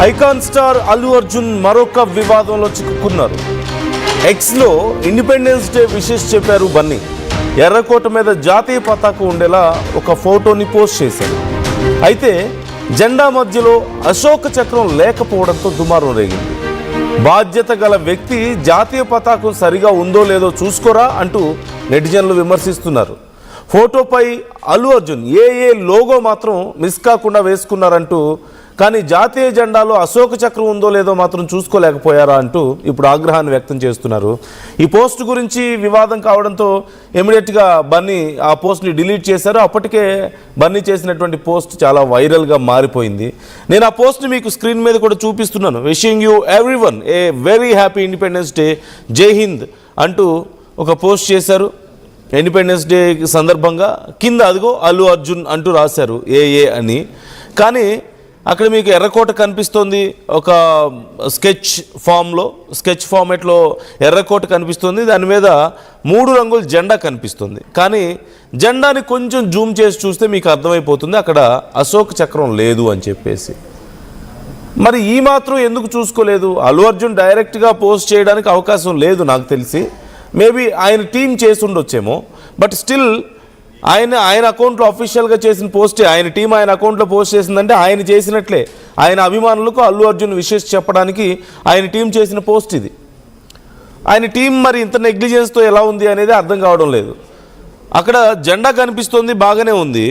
Icon star Allu Arjun మరొక వివాదంలో చిక్కుకున్నారు. ఎక్స్లో ఇండిపెండెన్స్ డే విషెస్ చెప్పారు బన్నీ. ఎర్రకోట మీద జాతీయ పతాకం ఉండేలా ఒక ఫోటోని పోస్ట్ చేశారు. అయితే జెండా మధ్యలో అశోక చక్రం లేకపోవడంతో దుమారం రేగింది. బాధ్యత గల వ్యక్తి జాతీయ పతాకం సరిగా ఉందో లేదో చూసుకోరా అంటూ నెటిజన్లు విమర్శిస్తున్నారు. ఫోటోపై అల్లు అర్జున్ ఏ లోగో మాత్రం మిస్ కాకుండా వేసుకున్నారంటూ, కానీ జాతీయ జెండాలో అశోక చక్రం ఉందో లేదో మాత్రం చూసుకోలేకపోయారా అంటూ ఇప్పుడు ఆగ్రహాన్ని వ్యక్తం చేస్తున్నారు. ఈ పోస్ట్ గురించి వివాదం కావడంతో ఇమీడియట్గా బన్నీ ఆ పోస్ట్ని డిలీట్ చేశారు. అప్పటికే బన్నీ చేసినటువంటి పోస్ట్ చాలా వైరల్గా మారిపోయింది. నేను ఆ పోస్ట్ని మీకు స్క్రీన్ మీద కూడా చూపిస్తున్నాను. Wishing you everyone a very happy independence day, జై హింద్ అంటూ ఒక పోస్ట్ చేశారు. ఇండిపెండెన్స్ డే సందర్భంగా కింద అదిగో అల్లు అర్జున్ అంటూ రాశారు ఏ అని. కానీ అక్కడ మీకు ఎర్రకోట కనిపిస్తుంది, ఒక స్కెచ్ ఫార్మేట్లో ఎర్రకోట కనిపిస్తుంది. దాని మీద 3 రంగుల జెండా కనిపిస్తుంది. కానీ జెండాని కొంచెం జూమ్ చేసి చూస్తే మీకు అర్థమైపోతుంది అక్కడ అశోక్ చక్రం లేదు అని చెప్పేసి. మరి ఈ మాత్రం ఎందుకు చూసుకోలేదు? అల్లు అర్జున్ డైరెక్ట్గా పోస్ట్ చేయడానికి అవకాశం లేదు నాకు తెలిసి. మేబీ ఆయన టీం చేసి ఉండొచ్చేమో. బట్ స్టిల్ ఆయన అకౌంట్లో అఫీషియల్గా చేసిన పోస్టే, ఆయన టీం ఆయన అకౌంట్లో పోస్ట్ చేసిందంటే ఆయన చేసినట్లే. ఆయన అభిమానులకు అల్లు అర్జున్ విషెస్ చెప్పడానికి ఆయన టీం చేసిన పోస్ట్ ఇది. ఆయన టీం మరి ఇంత నెగ్లిజెన్స్తో ఎలా ఉంది అనేది అర్థం కావడం లేదు. అక్కడ జెండా కనిపిస్తుంది, బాగానే ఉంది.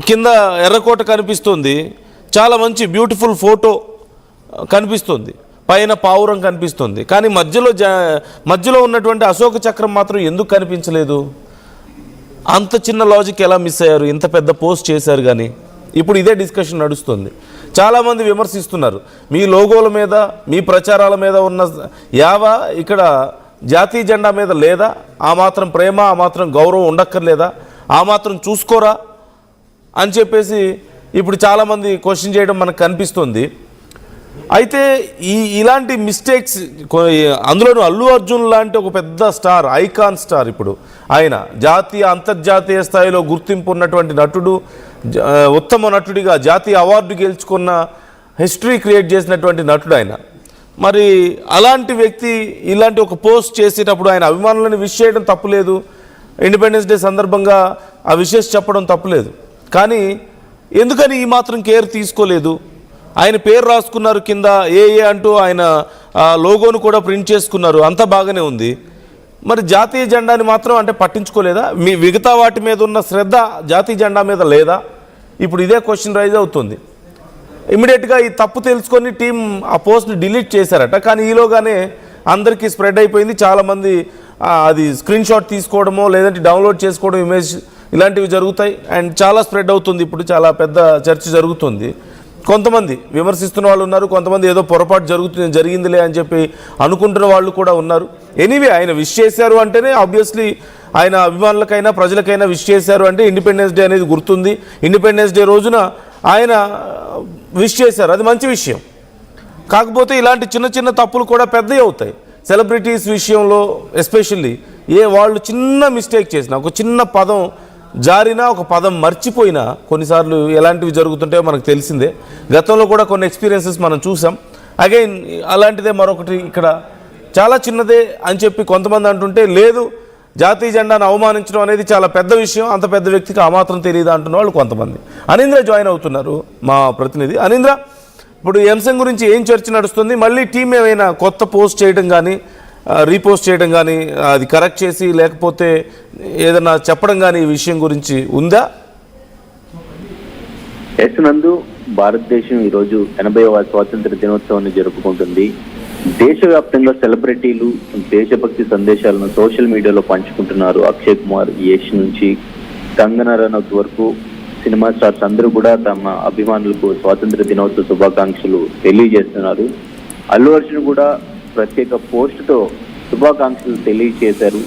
కింద ఎర్రకోట కనిపిస్తుంది, చాలా మంచి బ్యూటిఫుల్ ఫోటో కనిపిస్తుంది, పైన పావురం కనిపిస్తుంది. కానీ మధ్యలో ఉన్నటువంటి అశోక చక్రం మాత్రం ఎందుకు కనిపించలేదు? అంత చిన్న లాజిక్ ఎలా మిస్ అయ్యారు? ఇంత పెద్ద పోస్ట్ చేశారు. కానీ ఇప్పుడు ఇదే డిస్కషన్ నడుస్తుంది. చాలామంది విమర్శిస్తున్నారు, మీ లోగోల మీద మీ ప్రచారాల మీద ఉన్న యావా ఇక్కడ జాతీయ జెండా మీద లేదా? ఆ మాత్రం ప్రేమ, ఆ మాత్రం గౌరవం ఉండక్కర్లేదా? ఆ మాత్రం చూసుకోరా అని చెప్పేసి ఇప్పుడు చాలామంది క్వశ్చన్ చేయడం మనకు కనిపిస్తుంది. అయితే ఇలాంటి మిస్టేక్స్, అందులోనూ అల్లు అర్జున్ లాంటి ఒక పెద్ద స్టార్, ఐకాన్ స్టార్, ఇప్పుడు ఆయన జాతీయ అంతర్జాతీయ స్థాయిలో గుర్తింపు ఉన్నటువంటి నటుడు, ఉత్తమ నటుడిగా జాతీయ అవార్డు గెలుచుకున్న, హిస్టరీ క్రియేట్ చేసినటువంటి నటుడు ఆయన. మరి అలాంటి వ్యక్తి ఇలాంటి ఒక పోస్ట్ చేసేటప్పుడు ఆయన అభిమానులను విష్ చేయడం తప్పులేదు, ఇండిపెండెన్స్ డే సందర్భంగా ఆ విషెస్ చెప్పడం తప్పులేదు. కానీ ఎందుకని ఈ మాత్రం కేర్ తీసుకోలేదు? ఆయన పేరు రాసుకున్నారు కింద ఏ అంటూ, ఆయన లోగోను కూడా ప్రింట్ చేసుకున్నారు, అంతా బాగానే ఉంది. మరి జాతీయ జెండాని మాత్రం అంటే పట్టించుకోలేదా? మీ మిగతా వాటి మీద ఉన్న శ్రద్ధ జాతీయ జెండా మీద లేదా? ఇప్పుడు ఇదే క్వశ్చన్ రైజ్ అవుతుంది. ఇమీడియట్గా ఈ తప్పు తెలుసుకొని టీం ఆ పోస్ట్ని డిలీట్ చేశారట. కానీ ఈలోగానే అందరికీ స్ప్రెడ్ అయిపోయింది. చాలామంది అది స్క్రీన్ షాట్ తీసుకోవడమో లేదంటే డౌన్లోడ్ చేసుకోవడం, ఇమేజ్ ఇలాంటివి జరుగుతాయి. అండ్ చాలా స్ప్రెడ్ అవుతుంది. ఇప్పుడు చాలా పెద్ద చర్చ జరుగుతుంది. కొంతమంది విమర్శిస్తున్న వాళ్ళు ఉన్నారు, కొంతమంది ఏదో పొరపాటు జరిగిందిలే అని చెప్పి అనుకుంటున్న వాళ్ళు కూడా ఉన్నారు. ఎనీవే, ఆయన విష్ చేశారు అంటేనే ఆబ్వియస్లీ ఆయన అభిమానులకైనా ప్రజలకైనా విష్ చేశారు అంటే ఇండిపెండెన్స్ డే అనేది గుర్తుంది. ఇండిపెండెన్స్ డే రోజున ఆయన విష్ చేశారు, అది మంచి విషయం. కాకపోతే ఇలాంటి చిన్న చిన్న తప్పులు కూడా పెద్దవి అవుతాయి. సెలబ్రిటీస్ విషయంలో ఎస్పెషల్లీ వాళ్ళు చిన్న మిస్టేక్ చేసిన, ఒక చిన్న పదం జారినా, ఒక పదం మర్చిపోయినా కొన్నిసార్లు ఎలాంటివి జరుగుతుంటాయో మనకు తెలిసిందే. గతంలో కూడా కొన్ని ఎక్స్పీరియన్సెస్ మనం చూసాం. అగైన్ అలాంటిదే మరొకటి ఇక్కడ చాలా చిన్నదే అని చెప్పి కొంతమంది అంటుంటే, లేదు జాతీయ జెండాను అవమానించడం అనేది చాలా పెద్ద విషయం, అంత పెద్ద వ్యక్తికి ఆ మాత్రం తెలియదు అంటున్న వాళ్ళు కొంతమంది. అనీంద్ర జాయిన్ అవుతున్నారు, మా ప్రతినిధి. అనీంద్ర, ఇప్పుడు ఈ అంశం గురించి ఏం చర్చ నడుస్తుంది? మళ్ళీ టీం ఏమైనా కొత్త పోస్ట్ చేయడం కానీ, రీపోస్ట్ చేయడం కానీ, అది కరెక్ట్ చేసి లేకపోతే ఏదైనా చెప్పడం కానీ ఈ విషయం గురించి ఉందా? నందు, భారతదేశం ఈరోజు 80వ స్వాతంత్ర దినోత్సవాన్ని జరుపుకుంటుంది. దేశవ్యాప్తంగా సెలబ్రిటీలు దేశభక్తి సందేశాలను సోషల్ మీడియాలో పంచుకుంటున్నారు. అక్షయ్ కుమార్, యష్ నుంచి కంగనా రనౌత్ వరకు సినిమా స్టార్స్ అందరూ కూడా తమ అభిమానులకు స్వాతంత్ర దినోత్సవ శుభాకాంక్షలు తెలియజేస్తున్నారు. అల్లు అర్జున్ కూడా ప్రత్యేక పోస్టుతో శుభాకాంక్షలు తెలియజేశారు.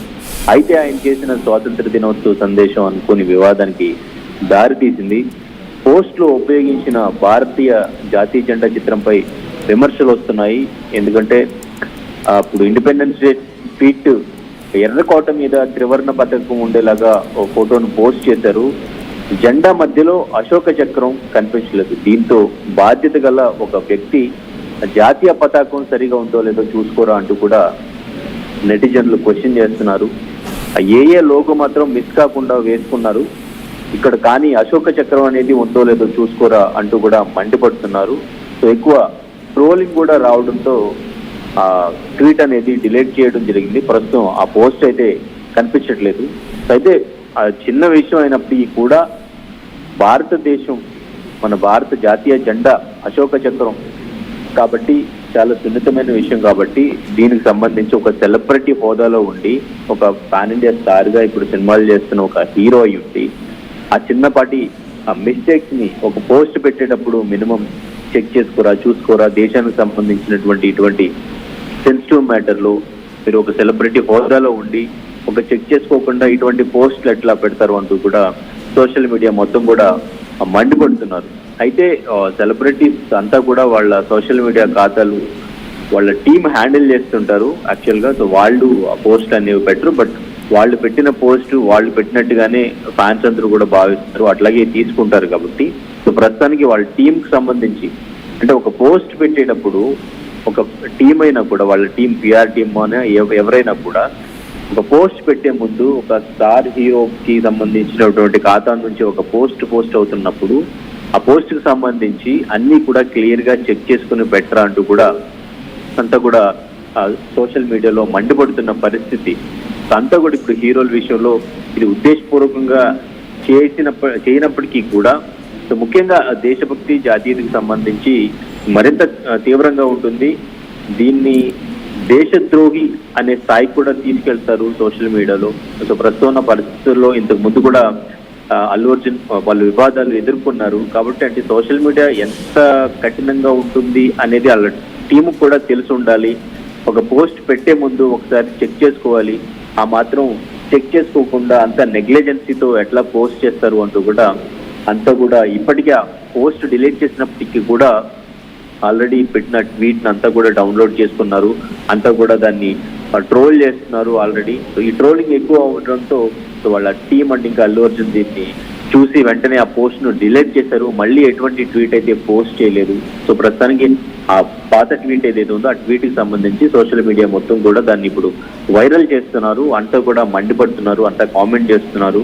అయితే ఆయన చేసిన స్వాతంత్ర దినోత్సవ సందేశం అనుకోని వివాదానికి దారితీసింది. పోస్టులో ఉపయోగించిన భారతీయ జాతీయ జెండా చిత్రంపై విమర్శలు వస్తున్నాయి. ఎందుకంటే అప్పుడు ఇండిపెండెన్స్ డే ట్వీట్ ఎర్రకోట మీద త్రివర్ణ పతాకం ఉండేలాగా ఒక ఫోటోను పోస్ట్ చేశారు. జెండా మధ్యలో అశోక చక్రం కనిపించలేదు. దీంతో బాధ్యత గల ఒక వ్యక్తి జాతీయ పతాకం సరిగా ఉందో లేదో చూసుకోరా అంటూ కూడా నెటిజన్లు క్వశ్చన్ చేస్తున్నారు. ఏ లోగో మాత్రం మిస్ కాకుండా వేసుకున్నారు ఇక్కడ, కానీ అశోక చక్రం అనేది ఉందో లేదో చూసుకోరా అంటూ కూడా మండిపడుతున్నారు. సో ఎక్కువ ట్రోలింగ్ కూడా రావడంతో ఆ ట్వీట్ అనేది డిలీట్ చేయడం జరిగింది. ప్రస్తుతం ఆ పోస్ట్ అయితే కనిపించట్లేదు. అయితే ఆ చిన్న విషయం అయినప్పటికీ కూడా భారతదేశం, మన భారత జాతీయ జెండా అశోక చక్రం కాబట్టి చాలా సున్నితమైన విషయం కాబట్టి దీనికి సంబంధించి ఒక సెలబ్రిటీ హోదాలో ఉండి ఒక పాన్ ఇండియా స్టార్ గా ఇప్పుడు సినిమాలు చేస్తున్న ఒక హీరో అయి ఉండి ఆ చిన్నపాటి మిస్టేక్స్ ని ఒక పోస్ట్ పెట్టేటప్పుడు మినిమం చెక్ చేసుకోరా, చూసుకోరా, దేశానికి సంబంధించినటువంటి ఇటువంటి సెన్సిటివ్ మ్యాటర్లో మీరు ఒక సెలబ్రిటీ హోదాలో ఉండి ఒక చెక్ చేసుకోకుండా ఇటువంటి పోస్టులు ఎట్లా పెడతారు అంటూ కూడా సోషల్ మీడియా మొత్తం కూడా మండిపడుతున్నారు. అయితే సెలబ్రిటీస్ అంతా కూడా వాళ్ళ సోషల్ మీడియా ఖాతాలు వాళ్ళ టీం హ్యాండిల్ చేస్తుంటారు యాక్చువల్గా. సో వాళ్ళు ఆ పోస్ట్ అనేవి పెట్టరు, బట్ వాళ్ళు పెట్టిన పోస్ట్ వాళ్ళు పెట్టినట్టుగానే ఫ్యాన్స్ అందరూ కూడా భావిస్తారు, అట్లాగే తీసుకుంటారు. కాబట్టి సో ప్రస్తుతానికి వాళ్ళ టీంకి సంబంధించి అంటే ఒక పోస్ట్ పెట్టేటప్పుడు ఒక టీం అయినా కూడా వాళ్ళ టీం పిఆర్ టీమ్ అనే ఎవరైనా కూడా ఒక పోస్ట్ పెట్టే ముందు ఒక స్టార్ హీరోకి సంబంధించినటువంటి ఖాతా నుంచి ఒక పోస్ట్ అవుతున్నప్పుడు ఆ పోస్ట్ కి సంబంధించి అన్ని కూడా క్లియర్ గా చెక్ చేసుకుని పెట్టరా అంటూ కూడా అంతా కూడా సోషల్ మీడియాలో మండిపడుతున్న పరిస్థితి. అంతా కూడా ఇప్పుడు హీరోల విషయంలో ఇది ఉద్దేశపూర్వకంగా చేయనప్పటికీ కూడా సో ముఖ్యంగా దేశభక్తి జాతీయతకి సంబంధించి మరింత తీవ్రంగా ఉంటుంది. దీన్ని దేశద్రోహి అనే స్థాయికి కూడా తీసుకెళ్తారు సోషల్ మీడియాలో. సో ప్రస్తుతం ఉన్న పరిస్థితుల్లో ఇంతకు ముందు కూడా అల్లు అర్జున్ వాళ్ళు వివాదాలు ఎదుర్కొన్నారు. కాబట్టి అంటే సోషల్ మీడియా ఎంత కఠినంగా ఉంటుంది అనేది వాళ్ళ టీము కూడా తెలిసి ఉండాలి. ఒక పోస్ట్ పెట్టే ముందు ఒకసారి చెక్ చేసుకోవాలి. ఆ మాత్రం చెక్ చేసుకోకుండా అంత నెగ్లిజెన్సీతో ఎట్లా పోస్ట్ చేస్తారు అంటూ కూడా అంతా కూడా ఇప్పటికే పోస్ట్ డిలీట్ చేసినప్పటికీ కూడా ఆల్రెడీ పెట్టిన ట్వీట్ అంతా కూడా డౌన్లోడ్ చేసుకున్నారు, అంతా కూడా దాన్ని ట్రోల్ చేస్తున్నారు ఆల్రెడీ. సో ఈ ట్రోలింగ్ ఎక్కువ అవడంతో సో వాళ్ళ టీం అంటే ఇంకా అల్లు అర్జున్ దీన్ని చూసి వెంటనే ఆ పోస్ట్ ను డిలీట్ చేశారు. మళ్ళీ ఎటువంటి ట్వీట్ అయితే పోస్ట్ చేయలేదు. సో ప్రస్తుతానికి ఆ పాత ట్వీట్ ఏదైతే ఉందో ఆ ట్వీట్ కి సంబంధించి సోషల్ మీడియా మొత్తం కూడా దాన్ని ఇప్పుడు వైరల్ చేస్తున్నారు, అంతా కూడా మండిపడుతున్నారు, అంతా కామెంట్ చేస్తున్నారు.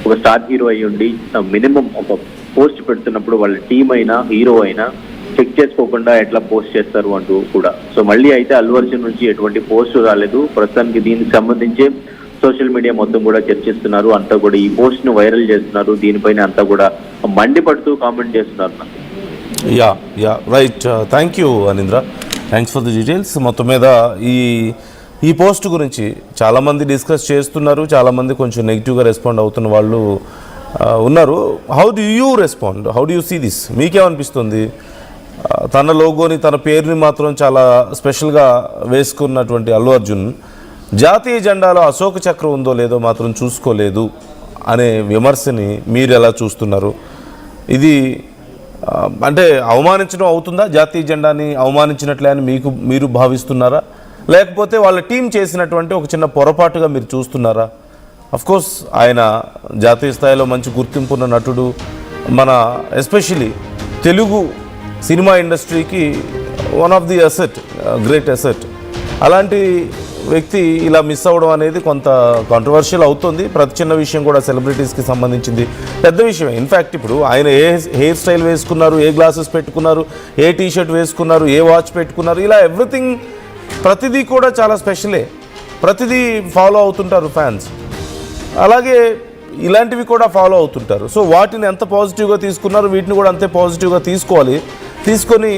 ఒక స్టార్ హీరో అయ్యి ఉండి మినిమం ఒక పోస్ట్ పెడుతున్నప్పుడు వాళ్ళ టీం అయినా హీరో అయినా చెక్ చేసుకోకుండా ఎట్లా పోస్ట్ చేస్తారు అంటూ కూడా. సో మళ్ళీ అయితే అల్లు అర్జున్ నుంచి ఎటువంటి పోస్ట్ రాలేదు. ప్రస్తుతానికి దీనికి సంబంధించి సోషల్ మీడియా మొత్తం కూడా చర్చిస్తున్నారు, అంతా కూడా ఈ పోస్ట్ ను వైరల్ చేస్తున్నారు, దీనిపైన అంతా కూడా మండిపడుతూ కామెంట్ చేస్తున్నారు. Yeah right, thank you Anindra, thanks for the details. మొత్తం మీద ఈ పోస్ట్ గురించి చాలామంది డిస్కస్ చేస్తున్నారు, చాలామంది కొంచెం నెగిటివ్గా రెస్పాండ్ అవుతున్న వాళ్ళు ఉన్నారు. How do you respond, how do you see this? మీకేమనిపిస్తుంది? తన లోగోని, తన పేరుని మాత్రం చాలా స్పెషల్గా వేసుకున్నటువంటి అల్లు అర్జున్ జాతీయ జెండాలో అశోక చక్రం ఉందో లేదో మాత్రం చూసుకోలేదు అనే విమర్శని మీరు ఎలా చూస్తున్నారు? ఇది అంటే అవమానించడం అవుతుందా? జాతీయ జెండాని అవమానించినట్లే అని మీరు భావిస్తున్నారా? లేకపోతే వాళ్ళ టీం చేసినటువంటి ఒక చిన్న పొరపాటుగా మీరు చూస్తున్నారా? అఫ్కోర్స్ ఆయన జాతీయ స్థాయిలో మంచి గుర్తింపు ఉన్న నటుడు, మన ఎస్పెషలీ తెలుగు సినిమా ఇండస్ట్రీకి one of the asset, great asset. అలాంటి వ్యక్తి ఇలా మిస్ అవ్వడం అనేది కొంత కాంట్రవర్షియల్ అవుతుంది. ప్రతి చిన్న విషయం కూడా సెలబ్రిటీస్కి సంబంధించింది పెద్ద విషయమే. ఇన్ఫ్యాక్ట్ ఇప్పుడు ఆయన ఏ హెయిర్ స్టైల్ వేసుకున్నారు, ఏ గ్లాసెస్ పెట్టుకున్నారు, ఏ టీషర్ట్ వేసుకున్నారు, ఏ వాచ్ పెట్టుకున్నారు, ఇలా ఎవ్రీథింగ్ ప్రతిదీ కూడా చాలా స్పెషలే. ప్రతిదీ ఫాలో అవుతుంటారు ఫ్యాన్స్, అలాగే ఇలాంటివి కూడా ఫాలో అవుతుంటారు. సో వాటిని ఎంత పాజిటివ్గా తీసుకున్నారు, వీటిని కూడా అంతే పాజిటివ్గా తీసుకోవాలి. తీసుకొని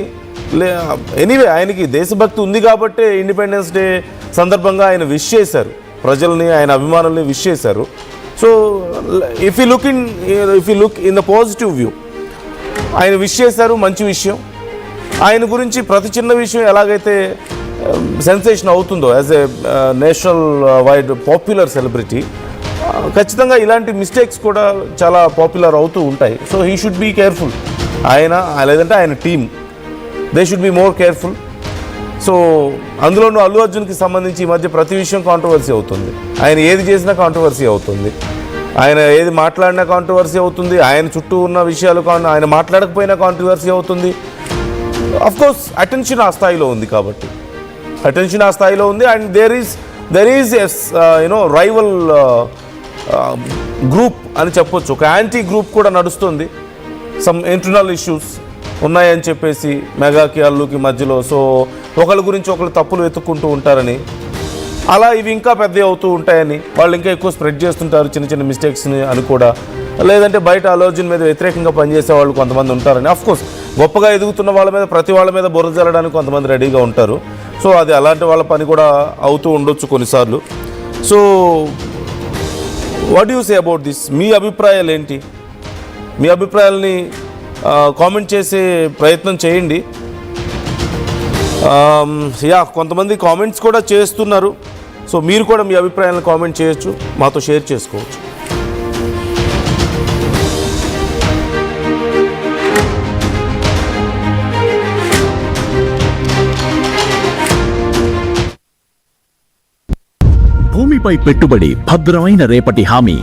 ఎనీవే ఆయనకి దేశభక్తి ఉంది కాబట్టే ఇండిపెండెన్స్ డే సందర్భంగా ఆయన విష్ చేశారు, ప్రజల్ని, ఆయన అభిమానుల్ని విష్ చేశారు. So if you look in the positive view, ఆయన విష్ చేశారు, మంచి విషయం. ఆయన గురించి ప్రతి చిన్న విషయం ఎలాగైతే సెన్సేషన్ అవుతుందో as a national wide popular celebrity, ఖచ్చితంగా ఇలాంటి మిస్టేక్స్ కూడా చాలా పాపులర్ అవుతూ ఉంటాయి. So he should be careful. ఆయన లేదంటే ఆయన team, they should be more careful. So అందులోనూ అల్లు అర్జున్కి సంబంధించి ఈ మధ్య ప్రతి విషయం కాంట్రవర్సీ అవుతుంది, ఆయన ఏది చేసినా కాంట్రవర్సీ అవుతుంది. ఆయన ఏది మాట్లాడినా కాంట్రవర్సీ అవుతుంది, ఆయన చుట్టూ ఉన్న విషయాలు ఆయన మాట్లాడకపోయినా కాంట్రవర్సీ అవుతుంది. కోర్స్ అటెన్షన్ ఆ స్థాయిలో ఉంది కాబట్టి, అటెన్షన్ ఆ స్థాయిలో ఉంది. And there is as rival group అని చెప్పొచ్చు, ఒక యాంటీ గ్రూప్ కూడా నడుస్తుంది. సమ్ ఇంటర్నల్ ఇష్యూస్ ఉన్నాయని చెప్పేసి మెగాకి అల్లుకి మధ్యలో, సో ఒకరి గురించి ఒకరు తప్పులు వెతుక్కుంటూ ఉంటారని, అలా ఇవి ఇంకా పెద్ద అవుతూ ఉంటాయని, వాళ్ళు ఇంకా ఎక్కువ స్ప్రెడ్ చేస్తుంటారు చిన్న చిన్న మిస్టేక్స్ని అని కూడా, లేదంటే బయట అల్లు అర్జున్ మీద వ్యతిరేకంగా పనిచేసే వాళ్ళు కొంతమంది ఉంటారని. కోర్స్ గొప్పగా ఎదుగుతున్న వాళ్ళ మీద ప్రతి వాళ్ళ మీద బురద జల్లడానికి కొంతమంది రెడీగా ఉంటారు. సో అది అలాంటి వాళ్ళ పని కూడా అవుతూ ఉండొచ్చు కొన్నిసార్లు. So what you say about this? మీ అభిప్రాయాలు ఏంటి? మీ అభిప్రాయాలని కామెంట్ చేసే ప్రయత్నం చేయండి. కొంతమంది కామెంట్స్ కూడా చేస్తున్నారు. సో మీరు కూడా మీ అభిప్రాయాలను కామెంట్ చేయొచ్చు, మాతో షేర్ చేసుకోవచ్చు. భూమిపై పెట్టుబడి, భద్రమైన రేపటి హామీ.